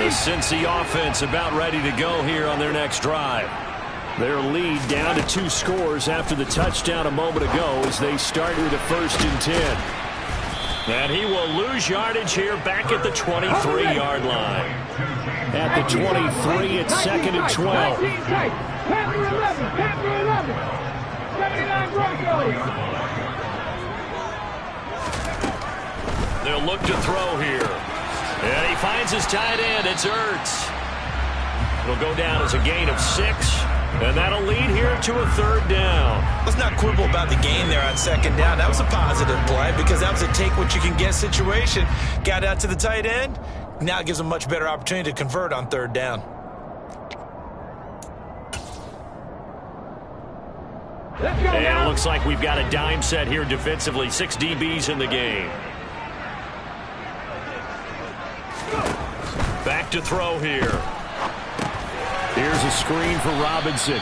The Cincy offense about ready to go here on their next drive. Their lead down to 2 scores after the touchdown a moment ago as they start with a 1st and 10. And he will lose yardage here back at the 23-yard line. At the 23, it's 2nd and 12. They'll look to throw here. And he finds his tight end. It's Ertz. It'll go down as a gain of 6. And that'll lead here to a 3rd down. Let's not quibble about the gain there on 2nd down. That was a positive play because that was a take-what-you-can-get situation. Got out to the tight end. Now it gives them a much better opportunity to convert on 3rd down. And it looks like we've got a dime set here defensively. 6 DBs in the game. Back to throw here. Here's a screen for Robinson.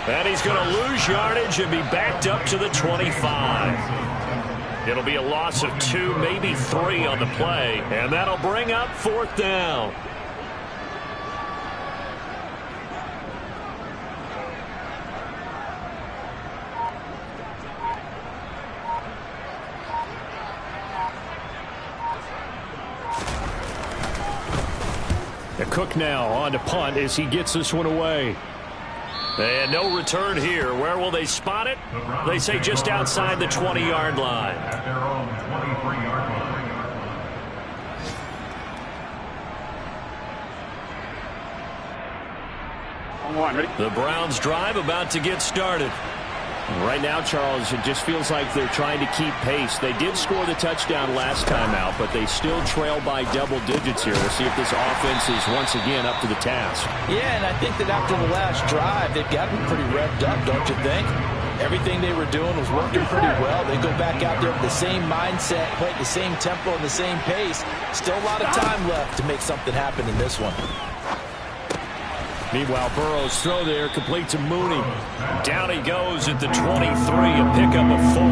And he's going to lose yardage and be backed up to the 25. It'll be a loss of 2, maybe 3 on the play. And that'll bring up 4th down. Cook now on to punt as he gets this one away. And no return here. Where will they spot it? They say just outside the 20-yard line. At their own 23-yard line. The Browns drive about to get started. Right now, Charles, it just feels like they're trying to keep pace. They did score the touchdown last time out, but they still trail by double digits here. We'll see if this offense is once again up to the task. Yeah, and I think that after the last drive, they've gotten pretty revved up, don't you think? Everything they were doing was working pretty well. They go back out there with the same mindset, play at the same tempo and the same pace. Still a lot of time left to make something happen in this one. Meanwhile, Burrow's throw there complete to Mooney. Down he goes at the 23, a pickup of 4.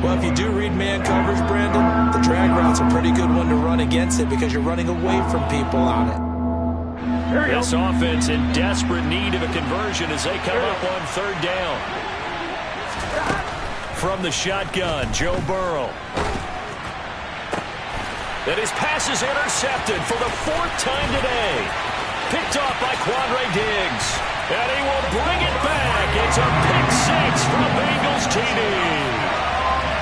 Well, if you do read man coverage, Brandon, the drag route's a pretty good one to run against it because you're running away from people on it. This offense in desperate need of a conversion as they come up on 3rd down. From the shotgun, Joe Burrow. And his pass is intercepted for the 4th time today. Picked off by Quandre Diggs. And he will bring it back. It's a pick 6 from Bengals TD.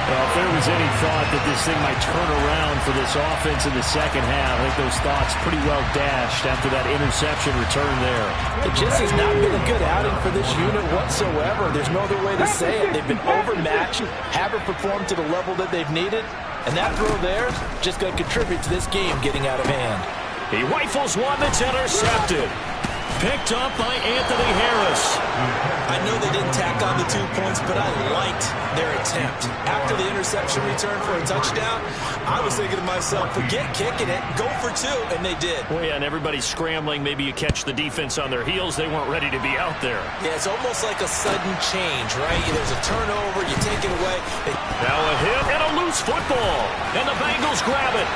Well, if there was any thought that this thing might turn around for this offense in the 2nd half, I think those thoughts pretty well dashed after that interception return there. It just has not been a good outing for this unit whatsoever. There's no other way to say it. They've been overmatched, haven't performed to the level that they've needed, and that throw there is just going to contribute to this game getting out of hand. He rifles one that's intercepted. Picked up by Anthony Harris. I know they didn't tack on the 2 points, but I liked their attempt. After the interception return for a touchdown, I was thinking to myself, forget kicking it, go for 2, and they did. Well, yeah, and everybody's scrambling. Maybe you catch the defense on their heels. They weren't ready to be out there. Yeah, it's almost like a sudden change, right? There's a turnover, you take it away. Now a hit and a loose football, and the Bengals grab it.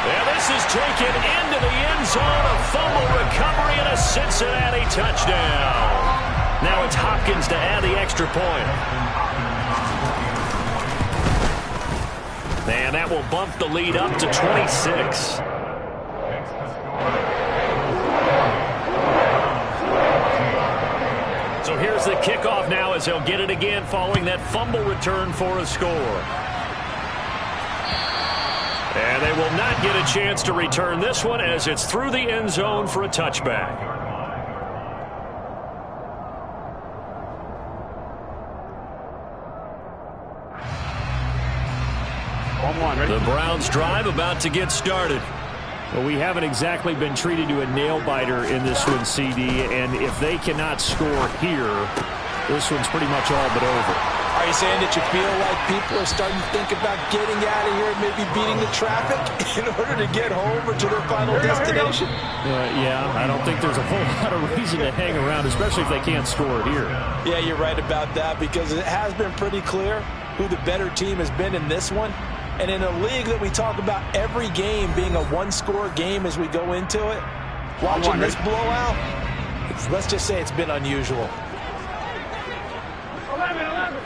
And this is taken into the end zone. A fumble recovery and a Cincinnati touchdown. Now it's Hopkins to add the extra point. And that will bump the lead up to 26. So here's the kickoff now as they'll get it again following that fumble return for a score. And they will not get a chance to return this one as it's through the end zone for a touchback. The Browns drive about to get started. Well, we haven't exactly been treated to a nail-biter in this one, CD, and if they cannot score here, this one's pretty much all but over. Are you saying that you feel like people are starting to think about getting out of here and maybe beating the traffic in order to get home or to their final destination? Yeah, I don't think there's a whole lot of reason to hang around, especially if they can't score here. Yeah, you're right about that because it has been pretty clear who the better team has been in this one. And in a league that we talk about every game being a one-score game as we go into it, watching this blowout, let's just say it's been unusual. 11.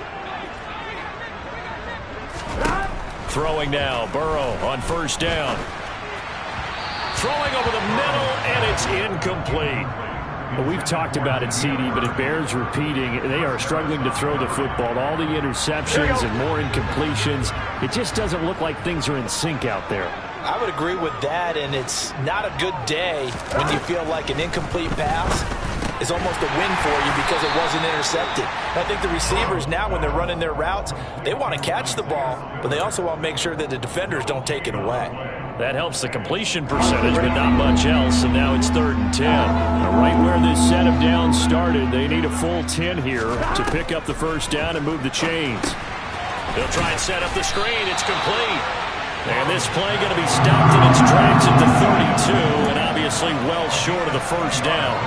Throwing now, Burrow on first down. Throwing over the middle, and it's incomplete. Well, we've talked about it, CD, but it bears repeating. They are struggling to throw the football. All the interceptions and more incompletions. It just doesn't look like things are in sync out there. I would agree with that, and it's not a good day when you feel like an incomplete pass is almost a win for you because it wasn't intercepted. And I think the receivers now, when they're running their routes, they want to catch the ball, but they also want to make sure that the defenders don't take it away. That helps the completion percentage, but not much else, and now it's 3rd and 10. Right where this set of downs started, they need a full 10 here to pick up the first down and move the chains. They'll try and set up the screen. It's complete. And this play going to be stopped in its tracks at the 32, and obviously well short of the first down.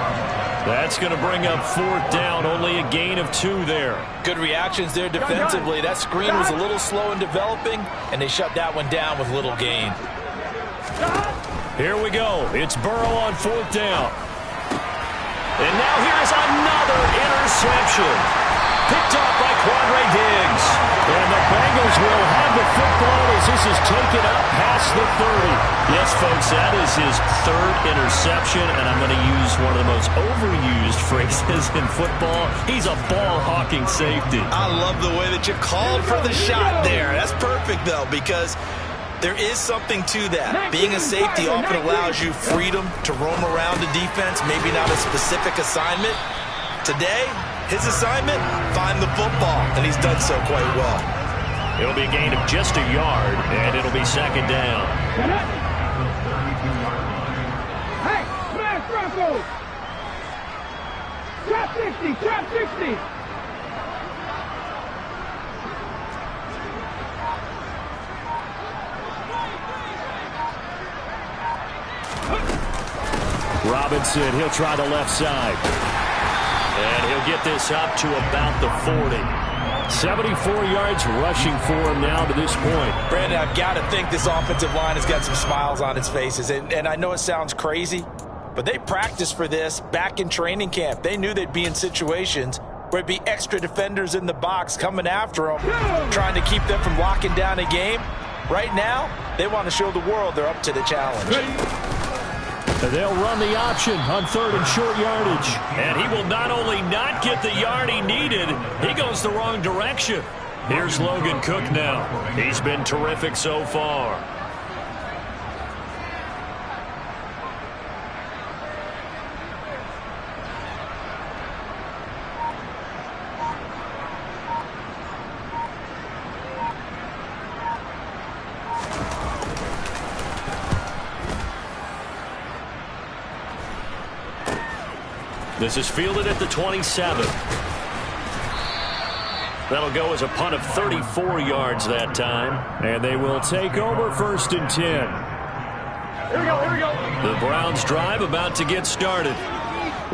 That's going to bring up 4th down, only a gain of 2 there. Good reactions there defensively. That screen was a little slow in developing, and they shut that one down with little gain. Here we go. It's Burrow on 4th down. And now here's another interception. Picked off by Quandre Diggs. And the Bengals will have the football as this is taken up past the 30. Yes, folks, that is his 3rd interception, and I'm going to use one of the most overused phrases in football. He's a ball-hawking safety. I love the way that you called for the shot there. That's perfect, though, because there is something to that. Being a safety often allows you freedom to roam around the defense, maybe not a specific assignment. Today, his assignment, find the football, and he's done so quite well. It'll be a gain of just a yard, and it'll be 2nd down. Hey, smash Broncos! Trap 60, trap 60! Robinson, he'll try the left side. And he'll get this up to about the 40. 74 yards rushing for him now to this point. Brandon, I've got to think this offensive line has got some smiles on its faces. And I know it sounds crazy, but they practiced for this back in training camp. They knew they'd be in situations where it'd be extra defenders in the box coming after them, trying to keep them from locking down a game. Right now, they want to show the world they're up to the challenge. They'll run the option on 3rd and short yardage. And he will not only not get the yard he needed, he goes the wrong direction. Here's Logan Cook now. He's been terrific so far. This is fielded at the 27. That'll go as a punt of 34 yards that time. And they will take over 1st and 10. Here we go, here we go. The Browns drive about to get started.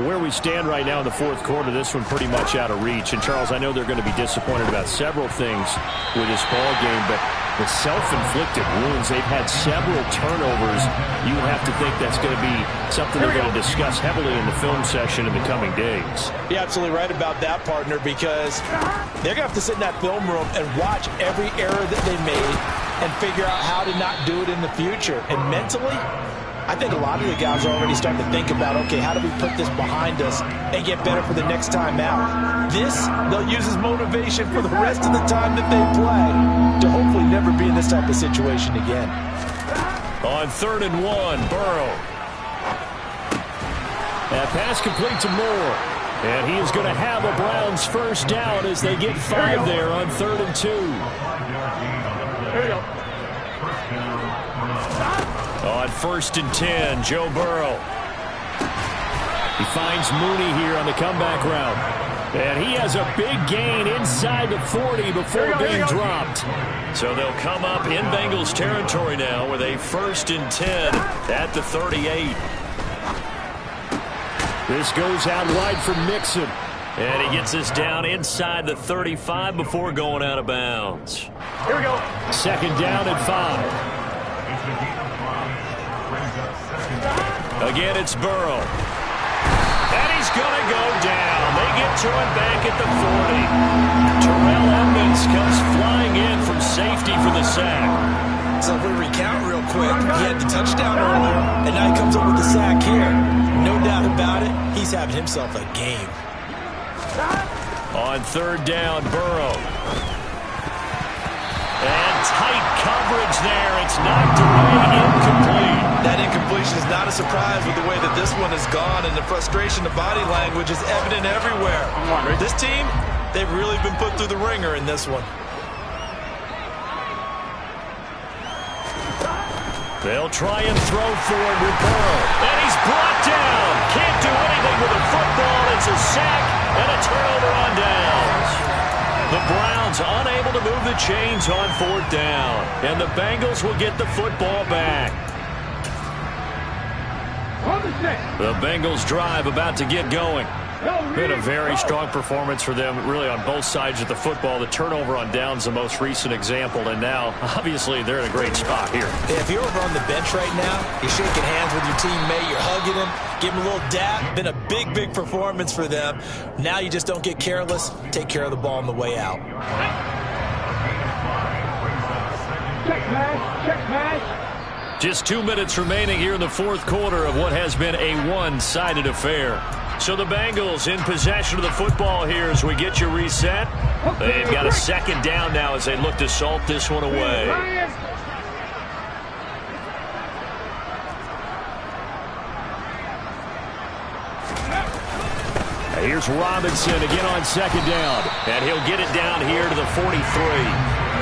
Where we stand right now in the 4th quarter, this one pretty much out of reach. And, Charles, I know they're going to be disappointed about several things with this ball game, but the self-inflicted wounds, they've had several turnovers. You have to think that's going to be something they're going to discuss heavily in the film session in the coming days. You're absolutely right about that, partner, because they're going to have to sit in that film room and watch every error that they made and figure out how to not do it in the future. And mentally, I think a lot of the guys are already starting to think about, okay, how do we put this behind us and get better for the next time out? This, they'll use as motivation for the rest of the time that they play to hopefully never be in this type of situation again. On 3rd and 1, Burrow. That pass complete to Moore. And he is going to have a Browns first down as they get 5 there on 3rd and 2. Here we go. On 1st and 10, Joe Burrow. He finds Mooney here on the comeback route. And he has a big gain inside the 40 before being dropped. So they'll come up in Bengals territory now with a 1st and 10 at the 38. This goes out wide for Mixon. And he gets this down inside the 35 before going out of bounds. Here we go. Second down and 5. Again, it's Burrow. And he's going to go down. They get to him back at the 40. Terrell Edmonds comes flying in from safety for the sack. So if we recount real quick, he had the touchdown earlier, and now he comes up with the sack here. No doubt about it, he's having himself a game. On third down, Burrow. And tight coverage there. It's knocked away, incomplete. That incompletion is not a surprise with the way that this one has gone, and the frustration, the body language is evident everywhere. This team, they've really been put through the ringer in this one. They'll try and throw for it with Burrow. And he's brought down. Can't do anything with a football. It's a sack and a turnover on downs. The Browns unable to move the chains on fourth down. And the Bengals will get the football back. The Bengals drive about to get going. Been a very strong performance for them, really, on both sides of the football. The turnover on downs, the most recent example, and now, obviously, they're in a great spot here. If you're over on the bench right now, you're shaking hands with your teammate, you're hugging him, give him a little dap. Been a big, big performance for them. Now you just don't get careless. Take care of the ball on the way out. Check pass. Check pass. Just 2 minutes remaining here in the fourth quarter of what has been a one-sided affair. So the Bengals in possession of the football here as we get you reset. They've got a second down now as they look to salt this one away. Here's Robinson again on second down. And he'll get it down here to the 43.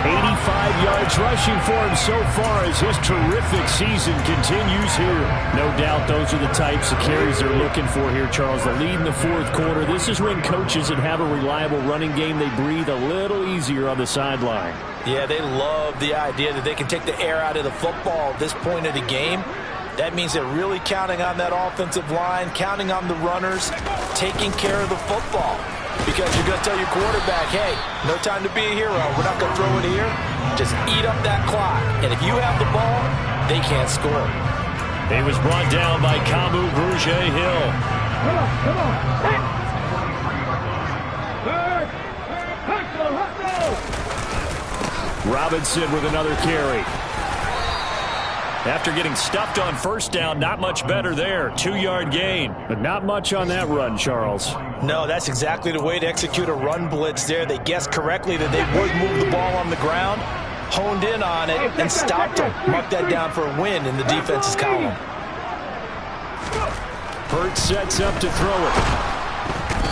85 yards rushing for him so far as his terrific season continues here. No doubt those are the types of carries they're looking for here, Charles. The lead in the fourth quarter. This is when coaches that have a reliable running game, they breathe a little easier on the sideline. Yeah, they love the idea that they can take the air out of the football at this point of the game. That means they're really counting on that offensive line, counting on the runners, taking care of the football. Because you're going to tell your quarterback, hey, no time to be a hero. We're not going to throw it here. Just eat up that clock. And if you have the ball, they can't score. He was brought down by Kamu Grugier-Hill. Come on, come on. Third. Hustle. Robinson with another carry. After getting stuffed on first down, not much better there. 2-yard gain. But not much on that run, Charles. No, that's exactly the way to execute a run blitz there. They guessed correctly that they would move the ball on the ground, honed in on it, and stopped them. Mark that down for a win in the defense's column. Hurt sets up to throw it.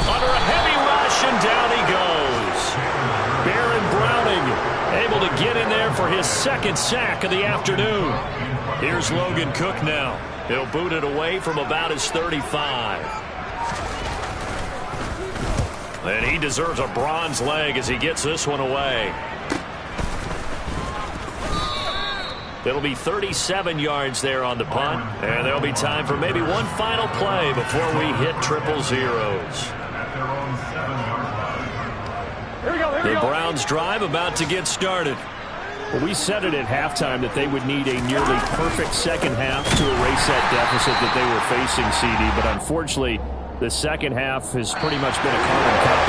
Under a heavy rush, and down he goes. Baron Browning able to get in there for his second sack of the afternoon. Here's Logan Cook now. He'll boot it away from about his 35. And he deserves a bronze leg as he gets this one away. It'll be 37 yards there on the punt. And there'll be time for maybe one final play before we hit triple zeros. The Browns drive about to get started. Well, we said it at halftime that they would need a nearly perfect second half to erase that deficit that they were facing, CD. But unfortunately, the second half has pretty much been a carbon copy